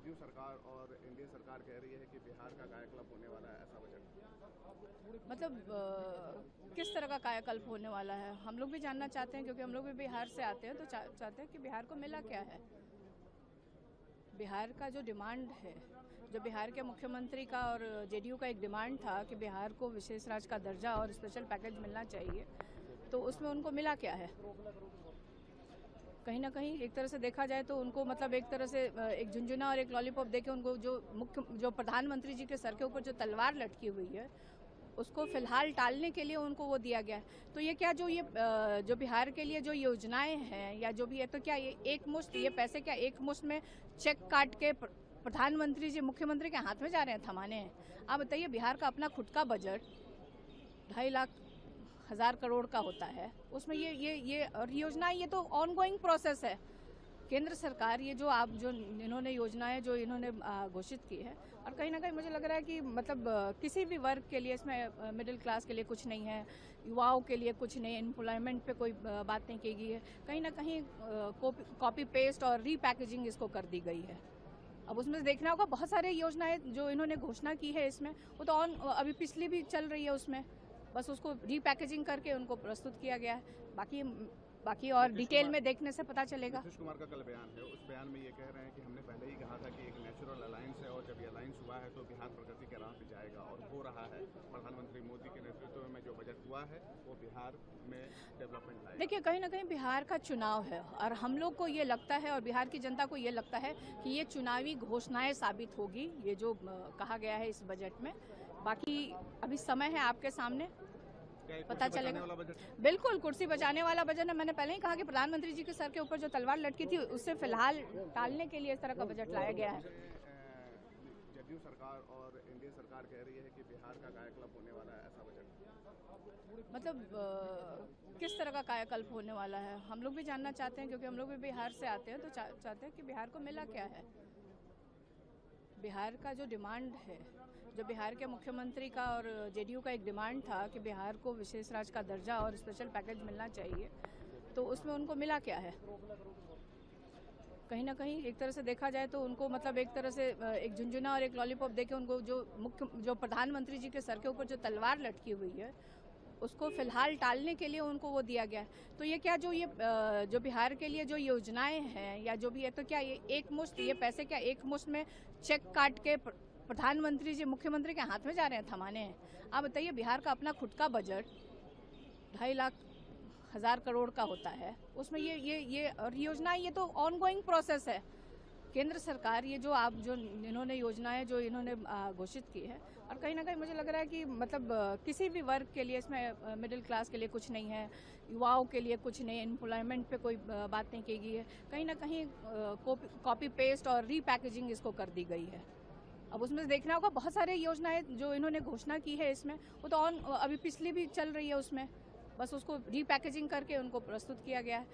जदयू सरकार और एनडीए सरकार कह रही है कि बिहार का कायाकल्प होने वाला है, ऐसा बजट मतलब किस तरह का कायाकल्प होने वाला है हम लोग भी जानना चाहते हैं, क्योंकि हम लोग भी बिहार से आते हैं तो चाहते हैं कि बिहार को मिला क्या है। बिहार का जो डिमांड है, जो बिहार के मुख्यमंत्री का और जेडीयू का एक डिमांड था कि बिहार को विशेष राज्य का दर्जा और स्पेशल पैकेज मिलना चाहिए, तो उसमें उनको मिला क्या है। कहीं ना कहीं एक तरह से देखा जाए तो उनको मतलब एक तरह से एक झुंझुना और एक लॉलीपॉप देके उनको जो प्रधानमंत्री जी के सर के ऊपर जो तलवार लटकी हुई है उसको फिलहाल टालने के लिए उनको वो दिया गया है। तो ये क्या जो बिहार के लिए जो योजनाएं हैं या जो भी है, तो क्या ये एक मुश्त ये पैसे क्या एक मुश्त में चेक काट के प्रधानमंत्री जी मुख्यमंत्री के हाथ में जा रहे हैं, थमाने हैं। आप बताइए, बिहार का अपना खुद का बजट 2,50,000 करोड़ का होता है, उसमें ये और योजनाएं ये तो ऑनगोइंग प्रोसेस है। केंद्र सरकार ये जो इन्होंने योजनाएं जो इन्होंने घोषित की है, और कहीं ना कहीं मुझे लग रहा है कि मतलब किसी भी वर्ग के लिए इसमें मिडिल क्लास के लिए कुछ नहीं है, युवाओं के लिए कुछ नहीं है, एम्प्लॉयमेंट पे कोई बात नहीं की गई है। कहीं ना कहीं कॉपी पेस्ट और रीपैकेजिंग इसको कर दी गई है। अब उसमें से देखना होगा, बहुत सारे योजनाएं जो इन्होंने घोषणा की है इसमें वो तो अभी पिछली भी चल रही है, उसमें बस उसको रीपैकेजिंग करके उनको प्रस्तुत किया गया है। बाकी और डिटेल में देखने से पता चलेगा। नीतीश कुमार का कल बयान है, उस बयान में ये कह रहे हैं कि हमने पहले ही कहा था कि एक नेचुरल अलायंस है और जब ये अलायंस हुआ है तो बिहार प्रगति के राह पे जाएगा, और हो रहा है। प्रधानमंत्री मोदी के नेतृत्व में जो बजट हुआ है वो बिहार में डेवलपमेंट लाएगा। देखिए, कहीं ना कहीं बिहार का चुनाव है और हम लोग को ये लगता है और बिहार की जनता को ये लगता है कि ये चुनावी घोषणाएं साबित होगी, ये जो कहा गया है इस बजट में। बाकी अभी समय है आपके सामने, पता चलेगा। बिल्कुल कुर्सी बचाने वाला बजट है। मैंने पहले ही कहा कि प्रधानमंत्री जी के सर के ऊपर जो तलवार लटकी थी उससे फिलहाल टालने के लिए इस तरह का बजट लाया गया है। जदयू सरकार और एनडीए सरकार कह रही है कि बिहार का कायाकल्प होने वाला है, ऐसा बजट मतलब किस तरह का कायाकल्प होने वाला है हम लोग भी जानना चाहते हैं, क्योंकि हम लोग भी बिहार से आते हैं तो चाहते हैं कि बिहार को मिला क्या है। बिहार का जो डिमांड है, जो बिहार के मुख्यमंत्री का और जेडीयू का एक डिमांड था कि बिहार को विशेष राज्य का दर्जा और स्पेशल पैकेज मिलना चाहिए, तो उसमें उनको मिला क्या है। कहीं ना कहीं एक तरह से देखा जाए तो उनको मतलब एक तरह से एक झुंझुना और एक लॉलीपॉप देके उनको जो प्रधानमंत्री जी के सर के ऊपर जो तलवार लटकी हुई है उसको फिलहाल टालने के लिए उनको वो दिया गया है। तो ये क्या जो बिहार के लिए जो योजनाएं हैं या जो भी है, तो क्या ये एक मुश्त ये पैसे क्या एक मुश्त में चेक काट के प्रधानमंत्री जी मुख्यमंत्री के हाथ में जा रहे हैं, थमाने हैं। आप बताइए, बिहार का अपना खुद का बजट 2,50,000 करोड़ का होता है, उसमें ये और योजनाएं ये तो ऑनगोइंग प्रोसेस है। केंद्र सरकार ये जो इन्होंने योजनाएं जो इन्होंने घोषित की है, और कहीं ना कहीं मुझे लग रहा है कि मतलब किसी भी वर्ग के लिए इसमें मिडिल क्लास के लिए कुछ नहीं है, युवाओं के लिए कुछ नहीं, एम्प्लॉयमेंट पे कोई बात नहीं की गई है। कहीं ना कहीं कॉपी पेस्ट और रीपैकेजिंग इसको कर दी गई है। अब उसमें से देखना होगा, बहुत सारे योजनाएं जो इन्होंने घोषणा की है इसमें वो तो अभी पिछली भी चल रही है, उसमें बस उसको रीपैकेजिंग करके उनको प्रस्तुत किया गया है।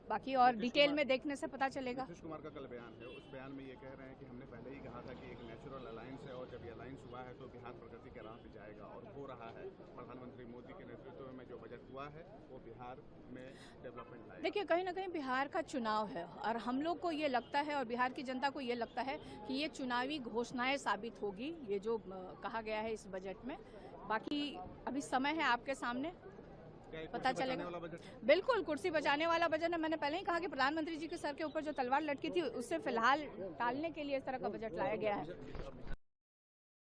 बाकी और डिटेल में देखने से पता चलेगा। नीतीश कुमार का कल बयान है, उस बयान में ये कह रहे हैं कि हमने पहले ही कहा था कि एक नेचुरल अलायंस है और जब ये अलायंस हुआ है तो बिहार प्रगति के राह पे जाएगा, और हो रहा है। प्रधानमंत्री मोदी के नेतृत्व में जो बजट हुआ है वो बिहार में डेवलपमेंट लाएगा। देखिए, कहीं ना कहीं बिहार का चुनाव है और हम लोग को ये लगता है और बिहार की जनता को ये लगता है कि ये चुनावी घोषणाएं साबित होगी, ये जो कहा गया है इस बजट में। बाकी अभी समय है आपके सामने, पता चलेगा। बिल्कुल कुर्सी बचाने वाला बजट है। मैंने पहले ही कहा कि प्रधानमंत्री जी के सर के ऊपर जो तलवार लटकी थी उससे फिलहाल टालने के लिए इस तरह का बजट लाया गया है।